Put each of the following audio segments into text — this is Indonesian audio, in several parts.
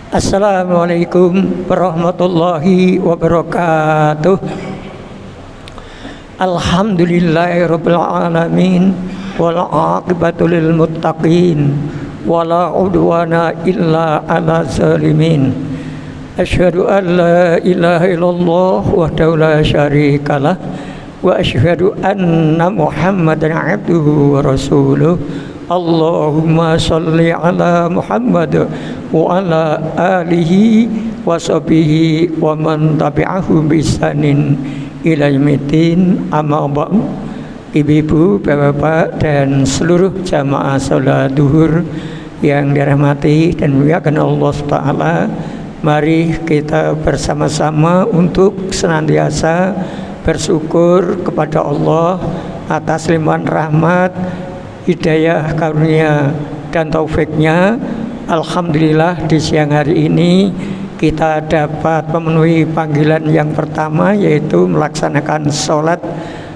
Assalamualaikum warahmatullahi wabarakatuh. Alhamdulillahirabbil alamin wal aqibatu lil muttaqin wala udwana illa 'alal zalimin. Asyhadu an la ilaha illallah wahdahu la syarikalah wa asyhadu anna Muhammadan 'abduhu wa rasuluh. Allahumma sholli ala Muhammad wa ala alihi wa sahbihi wa man tabi'ahu bi ihsanin ila yaumil amma ba'd. Ibu-ibu, bapak-bapak dan seluruh jamaah salat duhur yang dirahmati dan dimuliakan Allah SWT, mari kita bersama-sama untuk senantiasa bersyukur kepada Allah atas limpahan rahmat, hidayah, karunia dan taufiknya. Alhamdulillah di siang hari ini kita dapat memenuhi panggilan yang pertama, yaitu melaksanakan sholat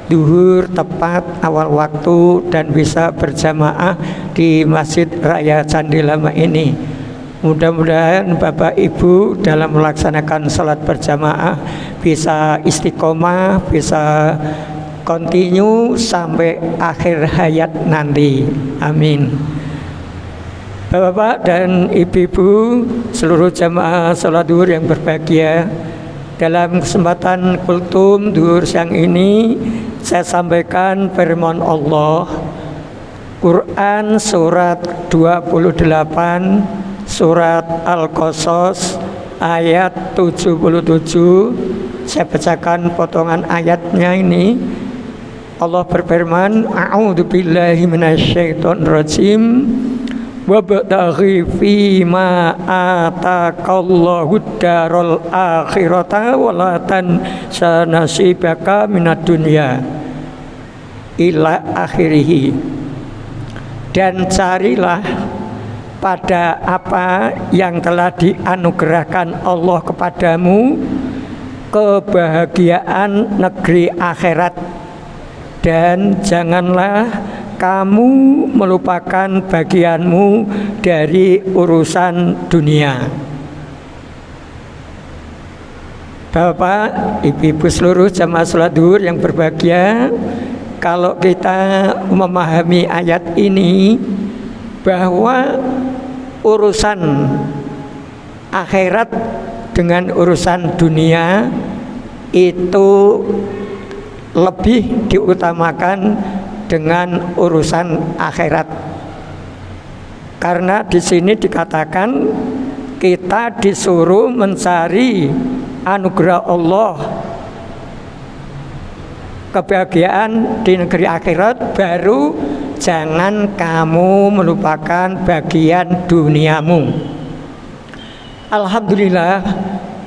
duhur tepat awal waktu dan bisa berjamaah di Masjid Raya Candi Lama ini. Mudah-mudahan Bapak Ibu dalam melaksanakan sholat berjamaah bisa istiqomah, bisa continue sampai akhir hayat nanti. Amin. Bapak-bapak dan ibu-ibu, seluruh jamaah sholat duhur yang berbahagia, dalam kesempatan kultum duhur siang ini saya sampaikan firman Allah, Quran surat 28, surat Al-Qasas ayat 77. Saya bacakan potongan ayatnya ini. Allah berfirman, A'udzu billahi minasyaitonir rajim. Wabtaghi fima ataqallahu darul akhirata wa la tansa nasibaka minad dunya ila akhirih. Dan carilah pada apa yang telah dianugerahkan Allah kepadamu, kebahagiaan negeri akhirat, dan janganlah kamu melupakan bagianmu dari urusan dunia. Bapak, ibu-ibu seluruh jamaah sholat duhur yang berbahagia, kalau kita memahami ayat ini bahwa urusan akhirat dengan urusan dunia itu lebih diutamakan dengan urusan akhirat. Karena di sini dikatakan kita disuruh mencari anugerah Allah, kebahagiaan di negeri akhirat, baru jangan kamu melupakan bagian duniamu. Alhamdulillah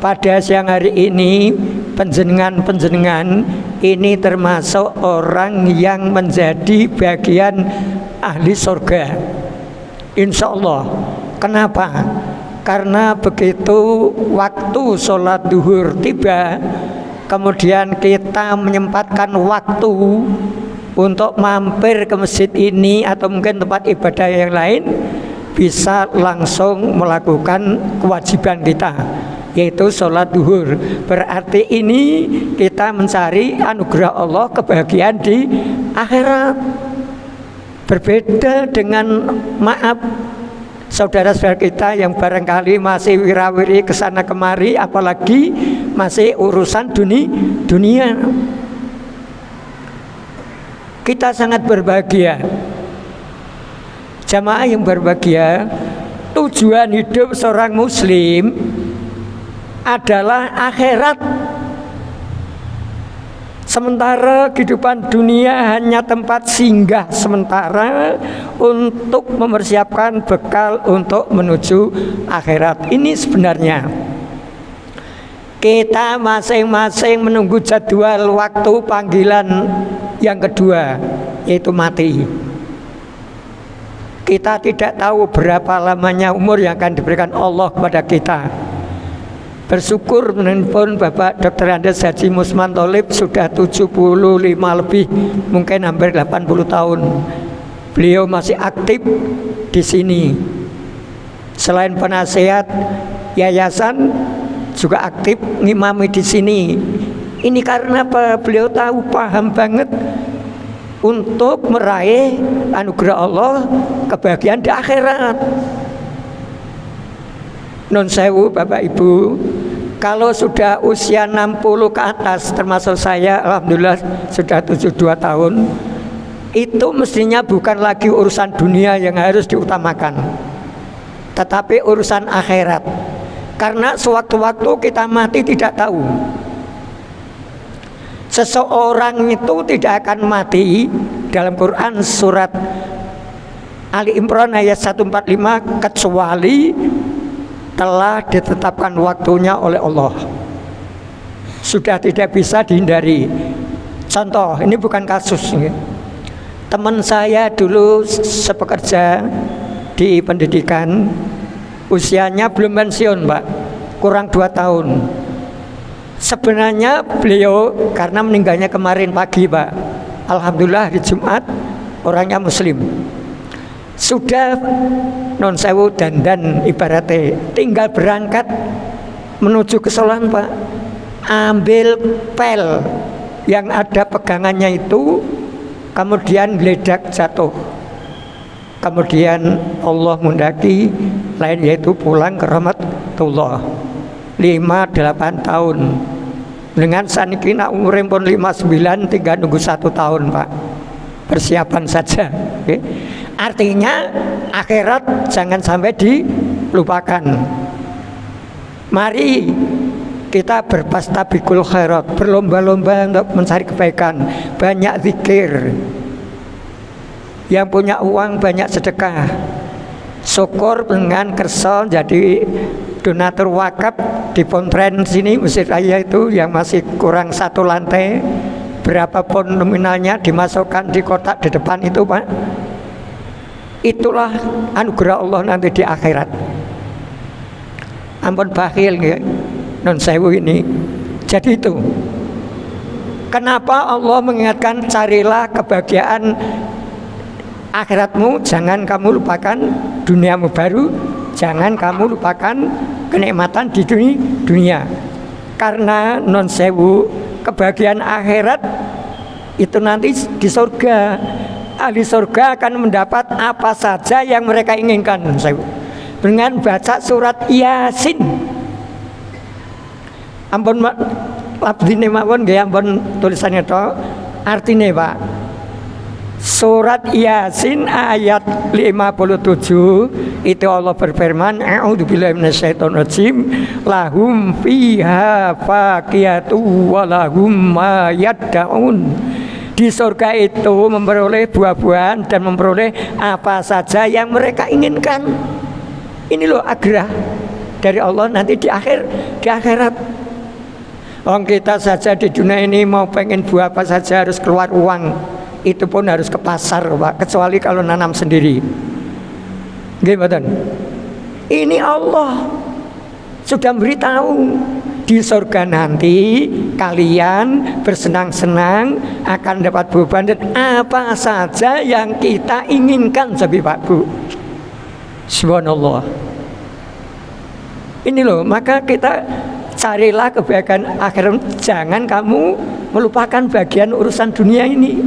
pada siang hari ini penjenengan ini termasuk orang yang menjadi bagian ahli surga, insya Allah. Kenapa? Karena begitu waktu sholat duhur tiba, kemudian kita menyempatkan waktu untuk mampir ke masjid ini atau mungkin tempat ibadah yang lain, bisa langsung melakukan kewajiban kita, yaitu sholat duhur. Berarti ini kita mencari anugerah Allah, kebahagiaan di akhirat. Berbeda dengan, maaf, saudara-saudara kita yang barangkali masih wirawiri kesana kemari, apalagi masih urusan dunia. Kita sangat berbahagia. Jamaah yang berbahagia, tujuan hidup seorang muslim adalah akhirat. Sementara kehidupan dunia hanya tempat singgah sementara untuk mempersiapkan bekal untuk menuju akhirat. Ini sebenarnya kita masing-masing menunggu jadwal waktu panggilan yang kedua, yaitu mati. Kita tidak tahu berapa lamanya umur yang akan diberikan Allah kepada kita. Bersyukur menelpon Bapak Dr. Andes Haji Musman Tholib sudah 75 lebih, mungkin hampir 80 tahun. Beliau masih aktif di sini. Selain penasehat, yayasan juga aktif ngimami di sini. Ini karena apa? Beliau tahu, paham banget untuk meraih anugerah Allah, kebahagiaan di akhirat. Nun sewu Bapak Ibu, kalau sudah usia 60 ke atas, termasuk saya, alhamdulillah sudah 72 tahun, itu mestinya bukan lagi urusan dunia yang harus diutamakan, tetapi urusan akhirat. Karena sewaktu-waktu kita mati tidak tahu. Seseorang itu tidak akan mati. Dalam Quran surat Ali Imran ayat 145, kecuali telah ditetapkan waktunya oleh Allah, sudah tidak bisa dihindari. Contoh, ini bukan kasus ya. Teman saya dulu sepekerja di pendidikan, usianya belum pensiun Pak, kurang 2 tahun. Sebenarnya beliau karena meninggalnya kemarin pagi Pak, alhamdulillah hari Jumat, orangnya muslim. Sudah non sewu dandan ibaratnya, tinggal berangkat menuju ke Soloan Pak, ambil pel yang ada pegangannya itu, kemudian geledak jatuh. Kemudian Allah mundaki lain, yaitu pulang ke rahmatullah. 5-8 tahun. Dengan saniki nak umur pun 59, tinggal nunggu 1 tahun Pak. Persiapan saja. Okay. Artinya akhirat jangan sampai dilupakan. Mari kita berpastabikul khairat, berlomba-lomba untuk mencari kebaikan, banyak zikir. Yang punya uang banyak sedekah. Syukur dengan kerso jadi donatur wakaf di Pontren sini, Masjid Raya itu yang masih kurang 1 lantai, berapapun nominalnya dimasukkan di kotak di depan itu Pak. Itulah anugerah Allah nanti di akhirat. Ampun bakhil ya, non sewu ini. Jadi itu kenapa Allah mengingatkan carilah kebahagiaan akhiratmu, jangan kamu lupakan duniamu baru, jangan kamu lupakan kenikmatan di dunia. Karena non sewu, kebahagiaan akhirat itu nanti di surga. Ahli surga akan mendapat apa saja yang mereka inginkan, non sewu, dengan baca surat Yasin. Ampun labdine mawon nggih, ampun tulisannya to, artine Pak. Surat Yasin ayat 57 itu Allah berfirman, a'udzubillahi minasyaitonirrajim, lahum fiha faqiyatu wa lahum ma yad'un. Di surga itu memperoleh buah-buahan dan memperoleh apa saja yang mereka inginkan. Ini loh agra dari Allah nanti di akhirat. Orang kita saja di dunia ini mau pengen buah apa saja harus keluar uang. Itu pun harus ke pasar Pak, kecuali kalau nanam sendiri. Gimana? Ini Allah sudah beritahu, di surga nanti kalian bersenang-senang akan dapat beban dan apa saja yang kita inginkan, sabi Pak Bu. Subhanallah. Ini loh, maka kita carilah kebahagiaan akhirat, jangan kamu melupakan bagian urusan dunia ini.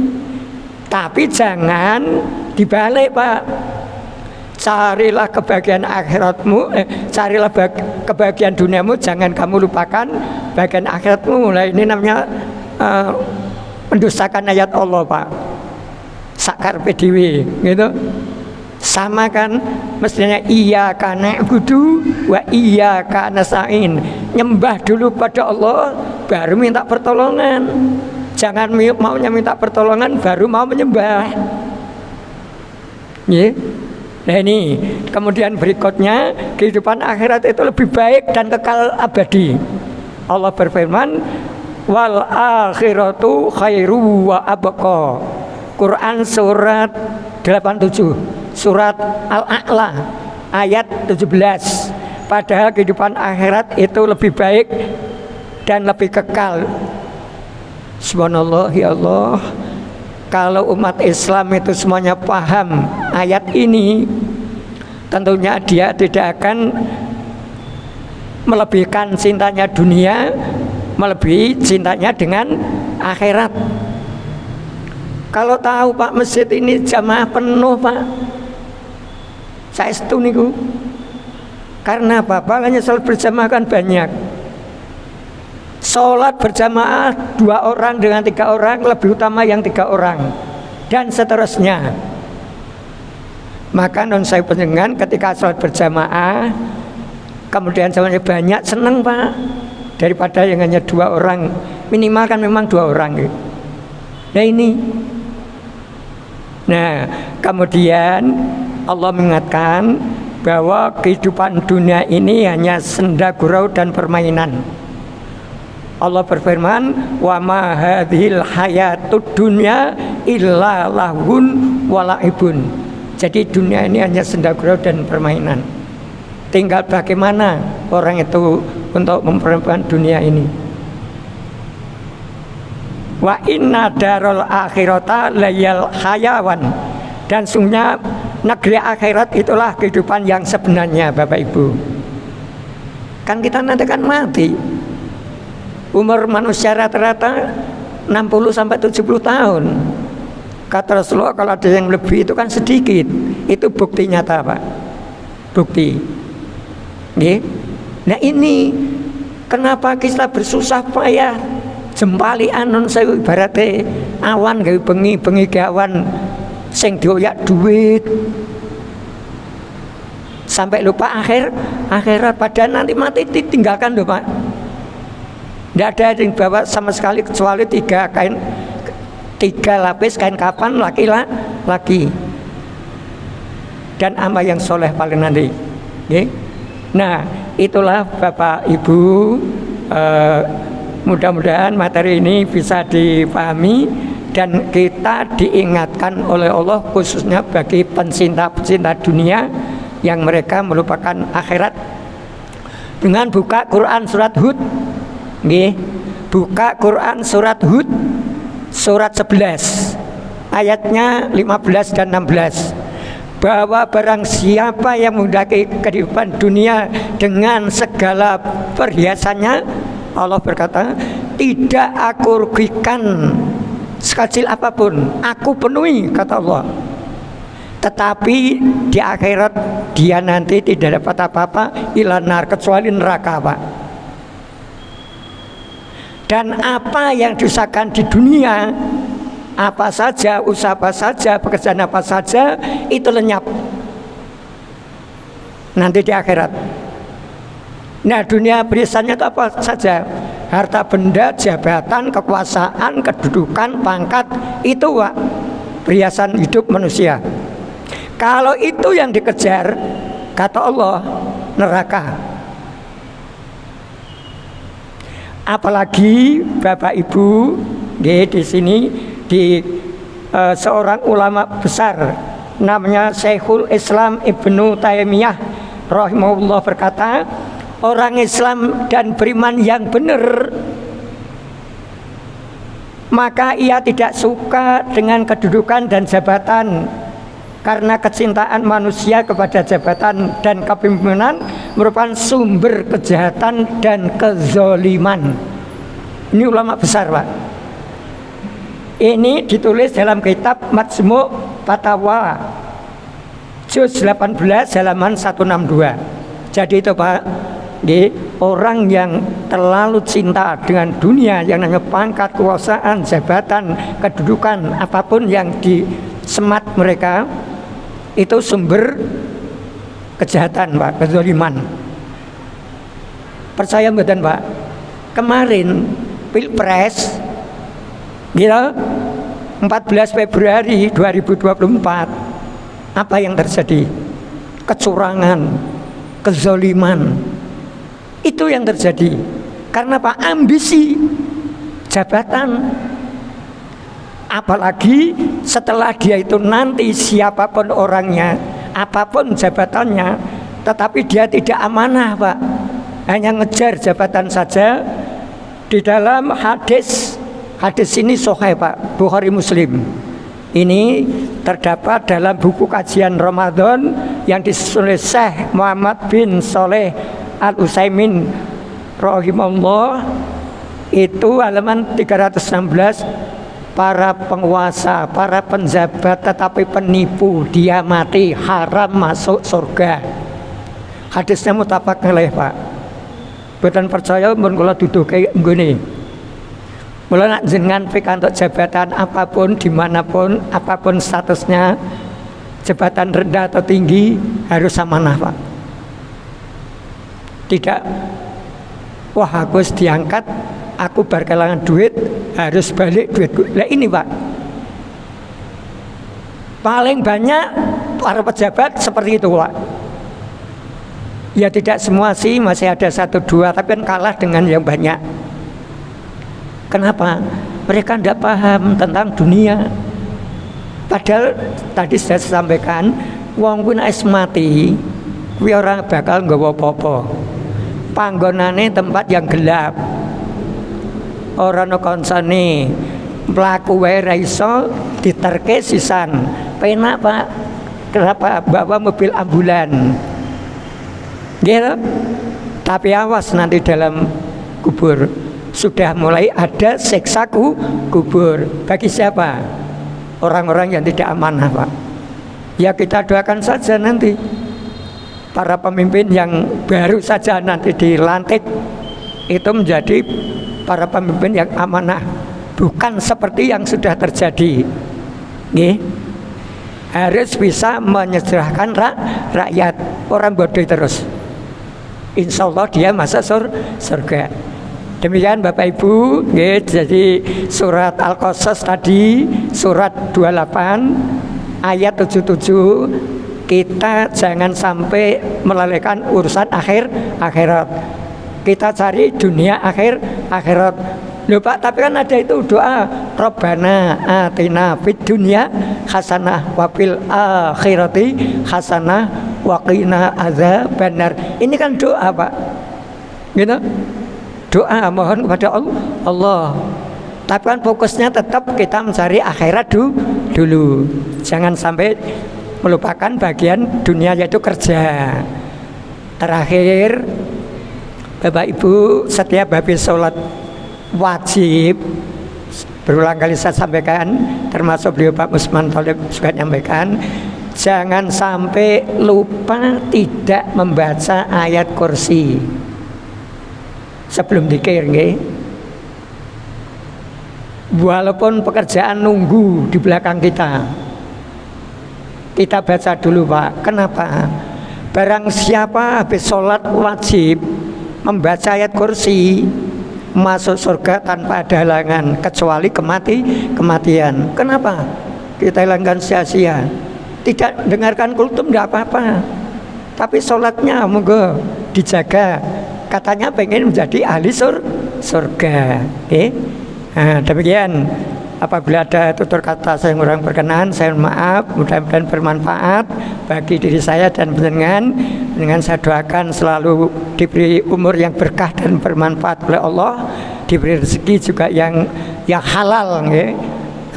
Tapi jangan dibalik Pak. Carilah kebahagiaan akhiratmu, carilah kebahagiaan duniamu, jangan kamu lupakan bagian akhiratmu. Nah ini namanya mendustakan ayat Allah Pak. Sakar PDW gitu. Sama kan, mestinya iyyaka na'budu wa iyyaka nasta'in. Nyembah dulu pada Allah, baru minta pertolongan. Jangan maunya minta pertolongan baru mau menyembah. Yeah. Nah ini kemudian berikutnya, kehidupan akhirat itu lebih baik dan kekal abadi. Allah berfirman, wal akhiratu khairu wa abqa. Quran surat 87, surat Al-A'la ayat 17. Padahal kehidupan akhirat itu lebih baik dan lebih kekal. Subhanallah, ya Allah. Kalau umat Islam itu semuanya paham ayat ini, tentunya dia tidak akan melebihkan cintanya dunia melebihi cintanya dengan akhirat. Kalau tahu Pak masjid ini jamaah penuh Pak, saya setuju niku. Karena apa? Pahalanya sholat berjamaah kan banyak. Sholat berjamaah 2 orang dengan 3 orang lebih utama yang 3 orang, dan seterusnya. Maka non saya penjenengan ketika sholat berjamaah kemudian jamaahnya banyak, seneng Pak, daripada yang hanya 2 orang. Minimal kan memang 2 orang gitu. Nah ini. Nah kemudian Allah mengingatkan bahwa kehidupan dunia ini hanya senda gurau dan permainan. Allah berfirman, wa ma hadhil hayatud dunya illa lahun walaibun. Jadi dunia ini hanya senda gurau dan permainan. Tinggal bagaimana orang itu untuk mempermainkan dunia ini. Wa inna darul akhirata layal hayawan. Dan sungguhnya negeri akhirat itulah kehidupan yang sebenarnya Bapak Ibu. Kan kita nanti kan mati. Umur manusia rata-rata 60 sampai 70 tahun. Kata Rasulullah kalau ada yang lebih itu kan sedikit. Itu bukti nyata Pak. Bukti. Nih. Nah ini kenapa kita bersusah payah jempali anon saya ibaratnya awan gawe bengi ke awan sing dioyak duit sampai lupa akhirat, padahal nanti mati ditinggalkan loh Pak. Tidak ada yang bawa sama sekali kecuali 3 lapis kain kafan laki-laki dan amal yang soleh paling nanti. Nah itulah Bapak Ibu, mudah-mudahan materi ini bisa dipahami dan kita diingatkan oleh Allah khususnya bagi pencinta-pencinta dunia yang mereka melupakan akhirat dengan buka Quran surat Hud. Buka Quran surat Hud surat 11 ayatnya 15 dan 16, bahwa barang siapa yang menghendaki kehidupan dunia dengan segala perhiasannya, Allah berkata, tidak aku rugikan sekecil apapun, aku penuhi, kata Allah. Tetapi di akhirat dia nanti tidak dapat apa-apa ila nar, kecuali neraka Pak. Dan apa yang diusahakan di dunia, apa saja, usaha apa saja, pekerjaan apa saja, itu lenyap nanti di akhirat. Nah dunia perhiasannya itu apa saja? Harta benda, jabatan, kekuasaan, kedudukan, pangkat, itu Pak, perhiasan hidup manusia. Kalau itu yang dikejar, kata Allah, neraka. Apalagi Bapak Ibu di sini seorang ulama besar namanya Syekhul Islam Ibnu Taimiyah rahimahullah berkata, orang Islam dan beriman yang benar maka ia tidak suka dengan kedudukan dan jabatan, karena kecintaan manusia kepada jabatan dan kepemimpinan merupakan sumber kejahatan dan kezoliman. Ini ulama besar Pak. Ini ditulis dalam kitab Majmu' Fatawa juz 18 halaman 162. Jadi itu Pak, orang yang terlalu cinta dengan dunia, yang namanya pangkat, kekuasaan, jabatan, kedudukan, apapun yang disemat mereka, itu sumber kejahatan Pak, kezaliman. Percaya mboten Pak? Kemarin Pilpres gitu, 14 Februari 2024, apa yang terjadi? Kecurangan, kezaliman. Itu yang terjadi. Karena Pak, ambisi jabatan. Apalagi setelah dia itu nanti siapapun orangnya, apapun jabatannya, tetapi dia tidak amanah Pak, hanya ngejar jabatan saja. Di dalam hadis ini sahih Pak, Bukhari Muslim. Ini terdapat dalam buku kajian Ramadan yang ditulis Syekh Muhammad bin Saleh Al-Utsaimin rahimahullah itu halaman 316, para penguasa, para penjabat tetapi penipu, dia mati, haram masuk surga. Hadisnya muttafaq alaih, Pak. Boten percaya mun kula duduhke nggone. Mula nak jenengan pikantuk jabatan apapun, dimanapun, apapun statusnya, jabatan rendah atau tinggi, harus amanah, Pak. Tidak, wah aku harus diangkat, aku berkelangan duit, harus balik duitku. Nah ini, Pak, paling banyak para pejabat seperti itu, Pak. Ya tidak semua sih, masih ada 1-2, tapi kan kalah dengan yang banyak. Kenapa? Mereka tidak paham tentang dunia. Padahal tadi saya sampaikan, wong kuwi nek mati, kuwi ora bakal nggawa apa-apa. Panggonane tempat yang gelap. Ora ono kancane, mlaku wae ra iso, diterke sisan. Penak, Pak. Kenapa bawa mobil ambulan? Gitu. Tapi awas nanti dalam kubur sudah mulai ada siksa kubur. Bagi siapa? Orang-orang yang tidak amanah, Pak. Ya kita doakan saja nanti para pemimpin yang baru saja nanti dilantik itu menjadi para pemimpin yang amanah, bukan seperti yang sudah terjadi. Nggih. Harus bisa menyejahterakan rakyat. Orang bodoh terus, insya Allah dia masuk surga. Demikian Bapak Ibu, jadi surat Al-Qasas tadi, surat 28 ayat 77, kita jangan sampai melalaikan urusan akhirat. Kita cari dunia akhirat. Loh Pak, tapi kan ada itu doa, Rabbana atina fid dunya hasanah wa fil akhirati hasanah wa qina adzabannar. Ini kan doa, Pak. Gitu? Doa mohon kepada Allah. Tapi kan fokusnya tetap kita mencari akhirat dulu. Jangan sampai melupakan bagian dunia, yaitu kerja. Terakhir, Bapak Ibu, setiap habis sholat wajib, berulang kali saya sampaikan, termasuk beliau Pak Musman Tholib juga menyampaikan, jangan sampai lupa tidak membaca ayat kursi sebelum dzikir, nggih. Walaupun pekerjaan nunggu di belakang kita baca dulu, Pak. Kenapa? Barang siapa habis sholat wajib membaca ayat kursi, masuk surga tanpa ada halangan kecuali kematian. Kenapa? Kita hilangkan sia-sia. Tidak dengarkan kultum tidak apa-apa, tapi sholatnya monggo dijaga. Katanya pengen menjadi ahli surga. Nah, demikian. Apabila ada tutur kata saya yang kurang berkenan, saya maaf. Mudah-mudahan bermanfaat bagi diri saya dan panjenengan. Dengan saya doakan selalu diberi umur yang berkah dan bermanfaat oleh Allah, diberi rezeki juga yang halal, ya.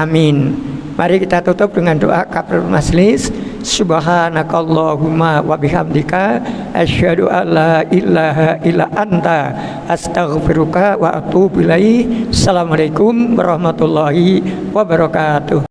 Amin. Mari kita tutup dengan doa kafaratul majlis. Subhanakallahumma wa bihamdika asyhadu an la ilaha illa anta astaghfiruka wa atubu ilaik. Assalamualaikum warahmatullahi wabarakatuh.